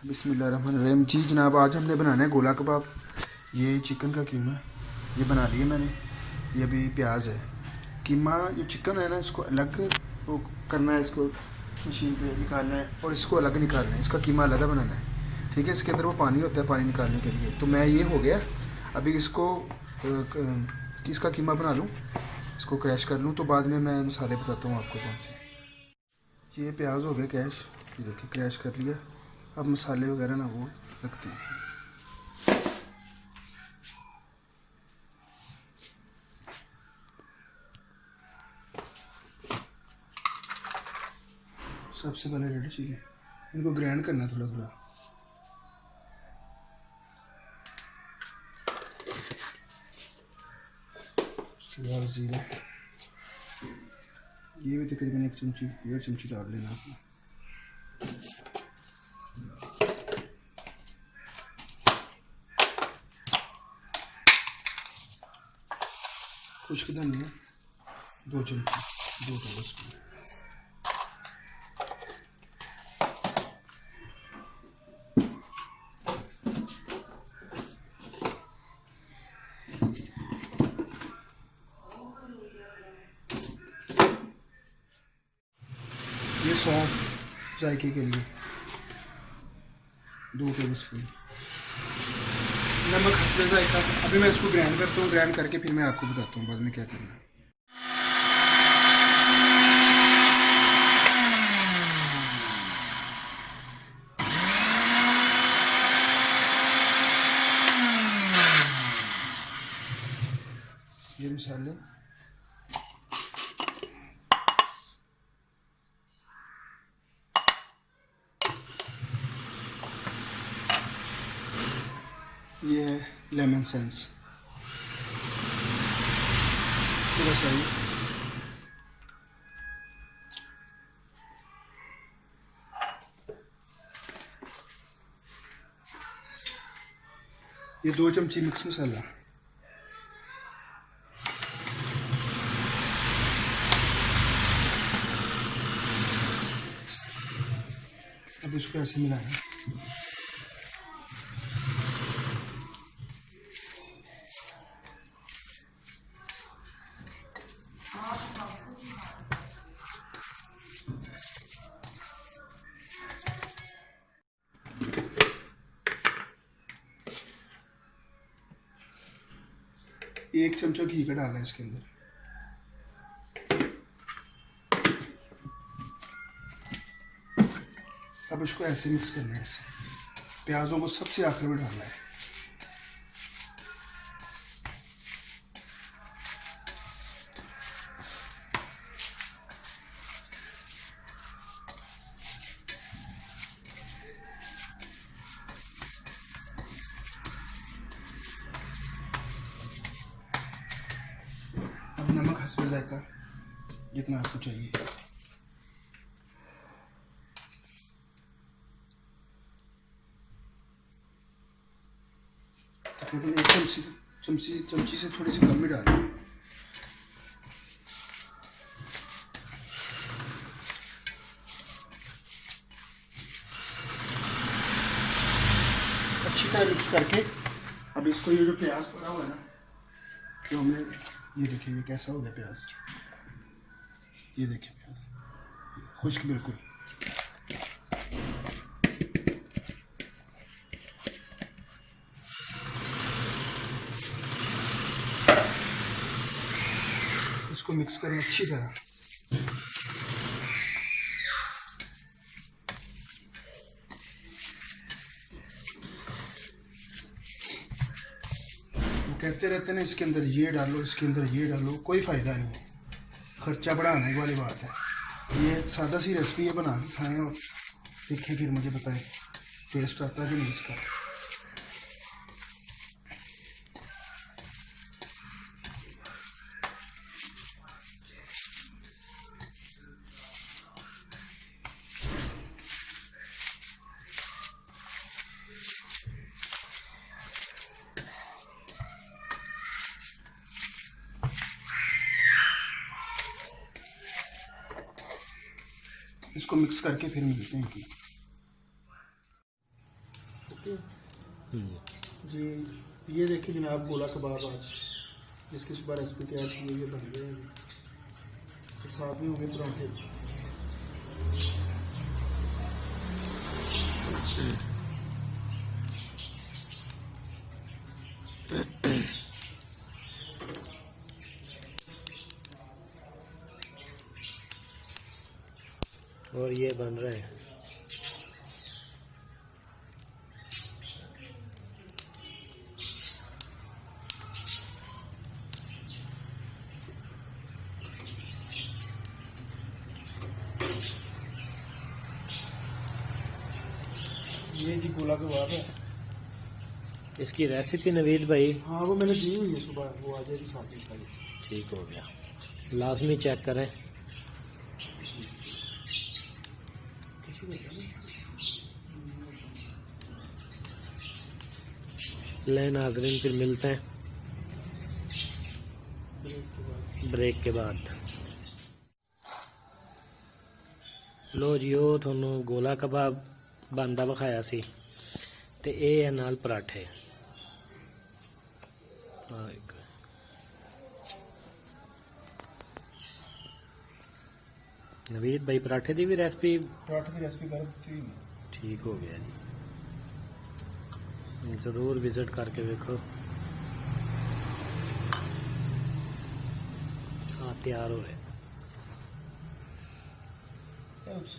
बिस्मिल्लाहिर्रहमानिर्रहीम। जी जनाब, आज हमने बनाना है गोला कबाब। ये चिकन का कीमा ये बना लिया मैंने। ये अभी प्याज है। कीमा ये चिकन है ना, इसको अलग वो करना है, इसको मशीन पे निकालना है और इसको अलग निकालना है। इसका कीमा अलग बनाना है, ठीक है। इसके अंदर वो पानी होता है पानी निकालने के लिए। तो मैं ये हो गया अभी इसको इसका कीमा बना लूँ, इसको क्रैश कर लूँ, तो बाद में मैं मसाले बताता हूँ आपको कौन से। ये प्याज हो गया क्रैश, ये देखिए क्रैश कर लिया। अब मसाले वगैरह ना वो रखते हैं। सबसे पहले रेड चिली, इनको ग्राइंड करना है थोड़ा थोड़ा। उसके बाद ज़ीरा, ये भी तकरीबन 1 चमची 1.5 चमची डाल लेना आपने। खुश्क धनिया 2 चमची, 2 टेबलस्पून। ये सौंफ जायके के लिए 2 टेबलस्पून। नमक हस्बे जायका। अभी मैं इसको ग्राइंड करता हूँ, ग्राइंड करके फिर मैं आपको बताता हूँ बाद में क्या करना है। ये मसाले, ये है लेमन सेंस थोड़ा सा ही। ये 2 चमची मिक्स मसाला। अब इसको ऐसे मिलाएं। एक चमचा घी का डालना है इसके अंदर। अब इसको ऐसे मिक्स करना है। ऐसे प्याज़ों को सबसे आखिर में डालना है। अब नमक हस्बे जायका जितना आपको चाहिए। तकरीबन 1 चमची से थोड़ी सी कम ही डालें। अच्छी तरह मिक्स करके अब इसको ये जो प्याज पड़ा हुआ है ना, तो हमने ये देखिए ये कैसा हो गया प्याज। ये देखिए प्याज खुश्क बिल्कुल। इसको मिक्स करें अच्छी तरह। कहते रहते हैं ना इसके अंदर ये डालो, इसके अंदर ये डालो, कोई फ़ायदा नहीं है, खर्चा बढ़ाने वाली बात है। ये सादा सी रेसिपी है, बना के खाएँ और देखें, फिर मुझे बताएं टेस्ट आता है कि नहीं इसका। इसको मिक्स करके फिर मिलते हैं कि जी ये देखिए जनाब गोला कबाब आज जिसकी सुबह रेसिपी तैयार की हुई है बन गए हैं। फिर साथ में होंगे पराठे। और ये बन रहा है ये जी गोला कबाब है। इसकी रेसिपी नवीद भाई? हाँ वो मैंने दी हुई है सुबह, वो आ जाएगी साथ में। ठीक हो गया, लाजमी चेक करें। ले नाजरीन, फिर मिलते हैं ब्रेक के बाद। लो जी, ਉਹ ਤੁਹਾਨੂੰ ਗੋਲਾ ਕਬਾਬ ਬਣਦਾ ਵਿਖਾਇਆ ਸੀ ਤੇ ਇਹ ਹੈ ਨਾਲ ਪਰਾਠੇ। ਆ ਇੱਕ नवीद भाई पराठे की भी रेसिपी? पराठे की रेसिपी कर दी हुई है। ठीक हो गया जी, जरूर विजिट करके देखो। हाँ तैयार हो रहे।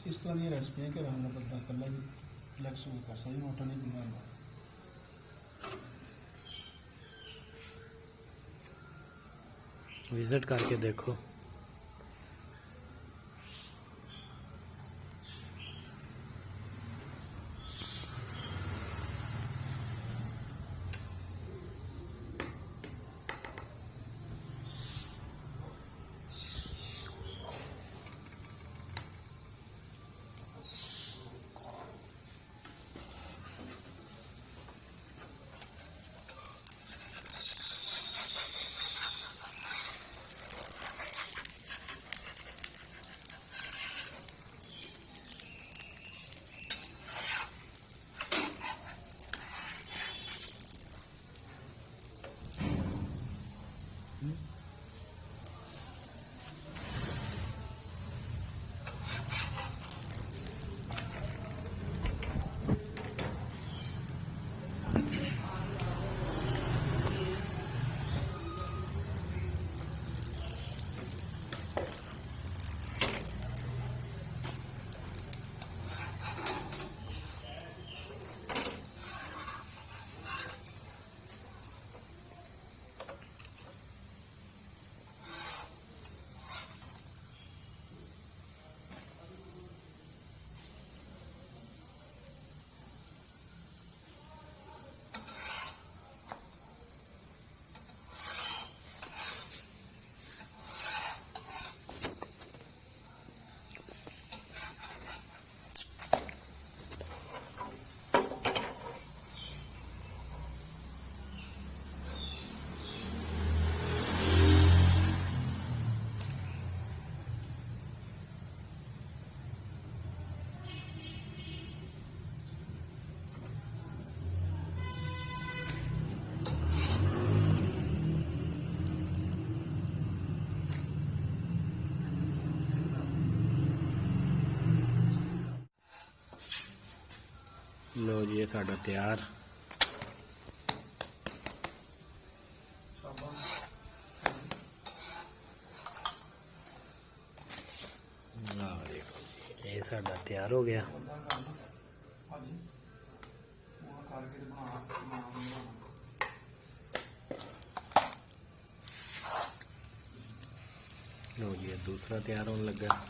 इस तरह की रेसिपियाँ कि हम बंदा कला भी अलग सूट कर सकते, मोटा नहीं बनाना। विजिट करके देखो। लो जी, ये साडा तैयार। ये साडा तैयार हो गया। लो जी, दूसरा तैयार होने लगा।